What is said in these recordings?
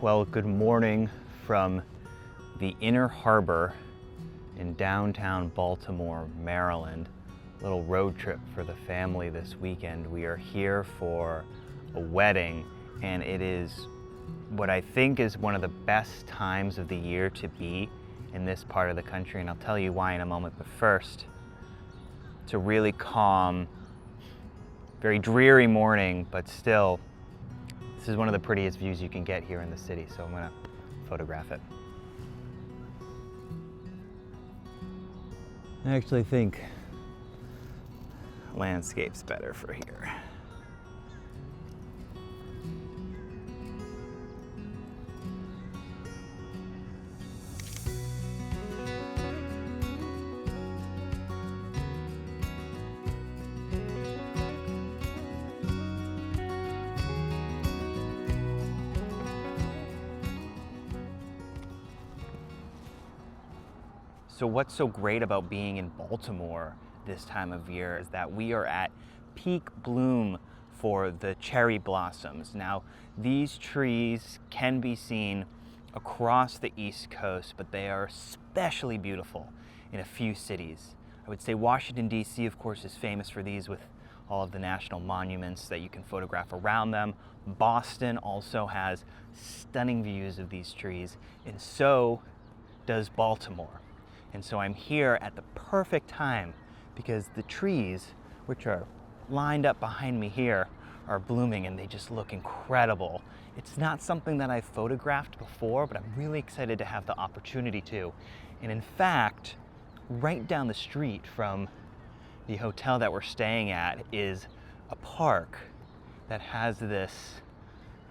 Well, good morning from the Inner Harbor in downtown Baltimore, Maryland. Little road trip for the family this weekend. We are here for a wedding, and it is what I think is one of the best times of the year to be in this part of the country, and I'll tell you why in a moment. But first, it's a really calm, very dreary morning, but still, this is one of the prettiest views you can get here in the city, so I'm gonna photograph it. I actually think landscape's better for here. So what's so great about being in Baltimore this time of year is that we are at peak bloom for the cherry blossoms. Now, these trees can be seen across the East Coast, but they are especially beautiful in a few cities. I would say Washington, D.C., of course, is famous for these with all of the national monuments that you can photograph around them. Boston also has stunning views of these trees, and so does Baltimore. And so I'm here at the perfect time because the trees, which are lined up behind me here, are blooming and they just look incredible. It's not something that I've photographed before, but I'm really excited to have the opportunity to. And in fact, right down the street from the hotel that we're staying at is a park that has this,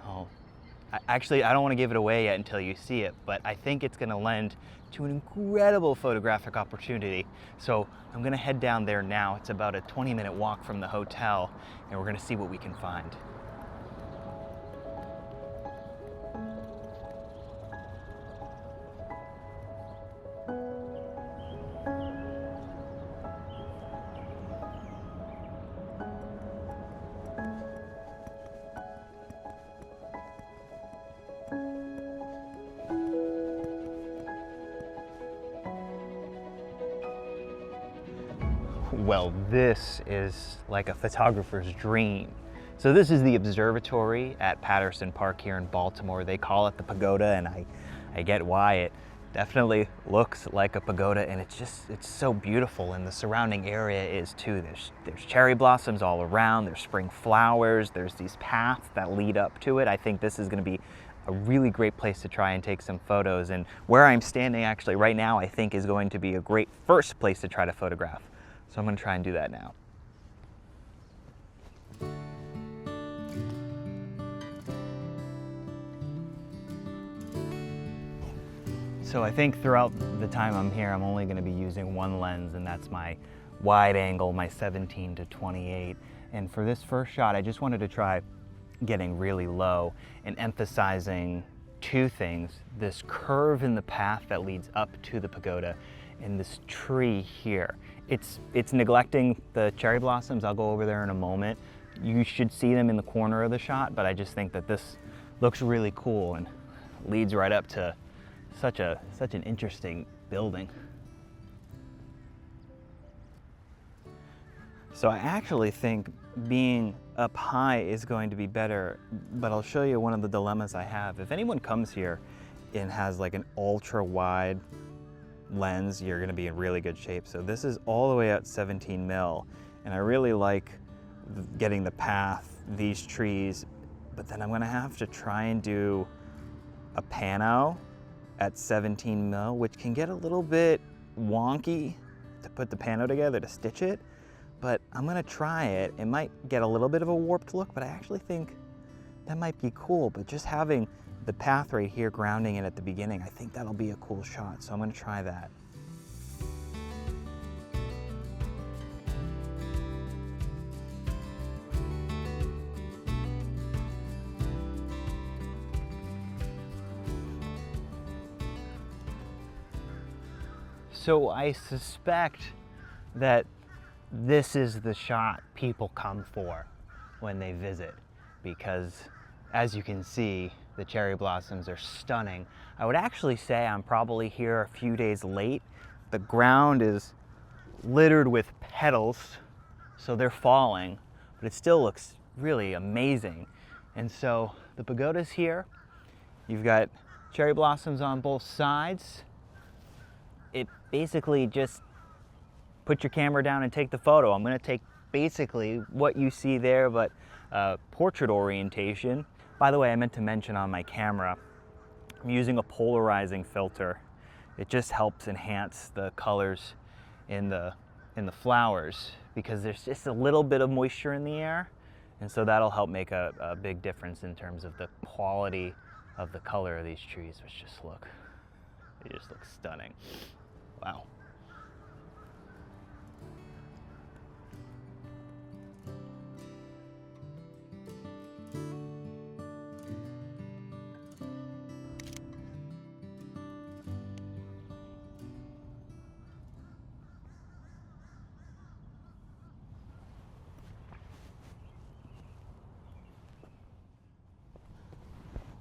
I don't want to give it away yet until you see it, but I think it's going to lend to an incredible photographic opportunity. So I'm going to head down there now. It's about a 20-minute walk from the hotel, and we're going to see what we can find. Well, this is like a photographer's dream. So this is the observatory at Patterson Park here in Baltimore. They call it the pagoda, and I get why. It definitely looks like a pagoda, and it's so beautiful, and the surrounding area is too. There's cherry blossoms all around, there's spring flowers, there's these paths that lead up to it. I think this is gonna be a really great place to try and take some photos, and where I'm standing actually right now I think is going to be a great first place to try to photograph. So I'm going to try and do that now. So I think throughout the time I'm here, I'm only going to be using one lens, and that's my wide angle, my 17 to 28. And for this first shot, I just wanted to try getting really low and emphasizing two things: this curve in the path that leads up to the pagoda, and this tree here. It's neglecting the cherry blossoms. I'll go over there in a moment. You should see them in the corner of the shot, but I just think that this looks really cool and leads right up to such an interesting building. So I actually think being up high is going to be better, but I'll show you one of the dilemmas I have. If anyone comes here and has like an ultra wide lens, you're going to be in really good shape. So this is all the way out 17 mil, and I really like getting the path, these trees, but then I'm going to have to try and do a pano at 17 mil, which can get a little bit wonky to put the pano together to stitch it, but I'm going to try it. It might get a little bit of a warped look, but I actually think that might be cool. But just having the path right here grounding it at the beginning, I think that'll be a cool shot, so I'm going to try that. So I suspect that this is the shot people come for when they visit, because as you can see, The cherry blossoms are stunning. I would actually say I'm probably here a few days late. The ground is littered with petals, so they're falling, but it still looks really amazing. And so the pagoda's here. You've got cherry blossoms on both sides. It basically just put your camera down and take the photo. I'm gonna take basically what you see there, but portrait orientation. By the way, I meant to mention on my camera, I'm using a polarizing filter. It just helps enhance the colors in the flowers because there's just a little bit of moisture in the air, and so that'll help make a big difference in terms of the quality of the color of these trees, which they just look stunning. Wow.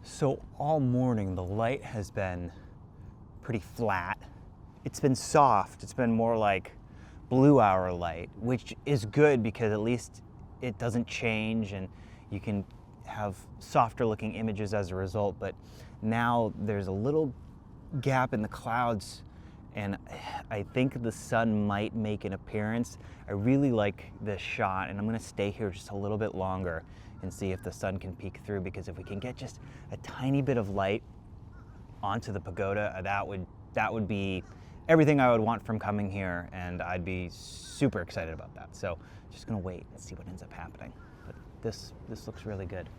So all morning the light has been pretty flat. It's been soft. It's been more like blue hour light, which is good because at least it doesn't change and you can have softer looking images as a result. But now there's a little gap in the clouds and I think the sun might make an appearance. I really like this shot and I'm gonna stay here just a little bit longer and see if the sun can peek through, because if we can get just a tiny bit of light onto the pagoda, that would be everything I would want from coming here, and I'd be super excited about that. So just gonna wait and see what ends up happening. But this looks really good.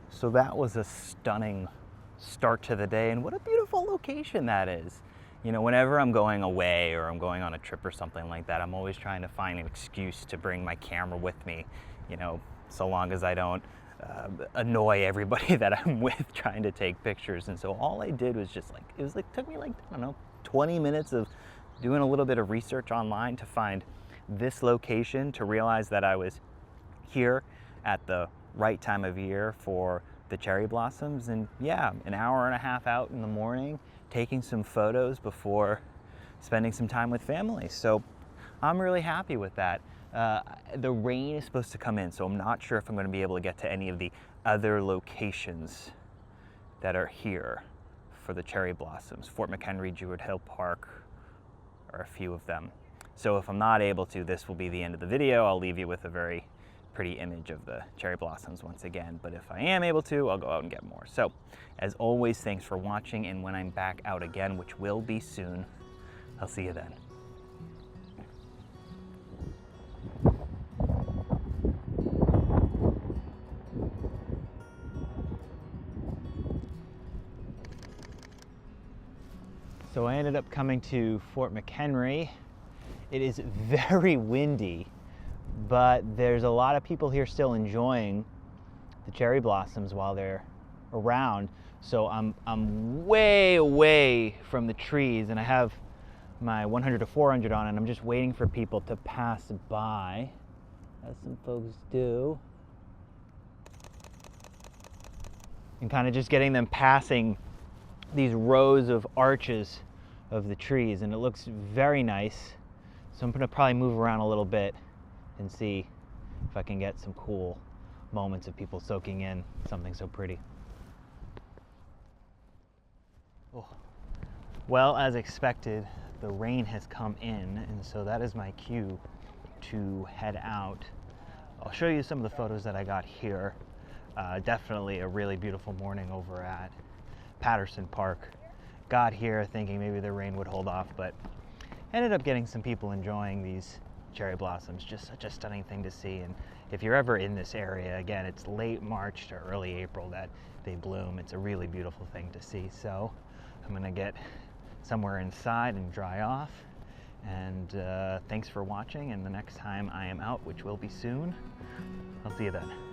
So that was a stunning start to the day, and what a beautiful location that is. You know, whenever I'm going away or I'm going on a trip or something like that, I'm always trying to find an excuse to bring my camera with me, you know, so long as I don't annoy everybody that I'm with trying to take pictures. And so all I did was just like, took me like, I don't know, 20 minutes of doing a little bit of research online to find this location, to realize that I was here at the right time of year for the cherry blossoms. And yeah, an hour and a half out in the morning, taking some photos before spending some time with family. So I'm really happy with that. The rain is supposed to come in, so I'm not sure if I'm going to be able to get to any of the other locations that are here for the cherry blossoms. Fort McHenry, Jewett Hill Park are a few of them. So if I'm not able to, this will be the end of the video. I'll leave you with a very pretty image of the cherry blossoms once again, but if I am able to, I'll go out and get more. So as always, thanks for watching, and when I'm back out again, which will be soon, I'll see you then. So I ended up coming to Fort McHenry. It is very windy, but there's a lot of people here still enjoying the cherry blossoms while they're around. So I'm way away from the trees, and I have my 100 to 400 on, and I'm just waiting for people to pass by, as some folks do, and kind of just getting them passing these rows of arches of the trees, and it looks very nice. So I'm gonna probably move around a little bit and see if I can get some cool moments of people soaking in something so pretty. Oh. Well, as expected, the rain has come in, and so that is my cue to head out. I'll show you some of the photos that I got here. Definitely a really beautiful morning over at Patterson Park. Got here thinking maybe the rain would hold off, but ended up getting some people enjoying these cherry blossoms. Just such a stunning thing to see. And if you're ever in this area, again, it's late March to early April that they bloom. It's a really beautiful thing to see. So I'm gonna get somewhere inside and dry off. And thanks for watching, and the next time I am out, which will be soon, I'll see you then.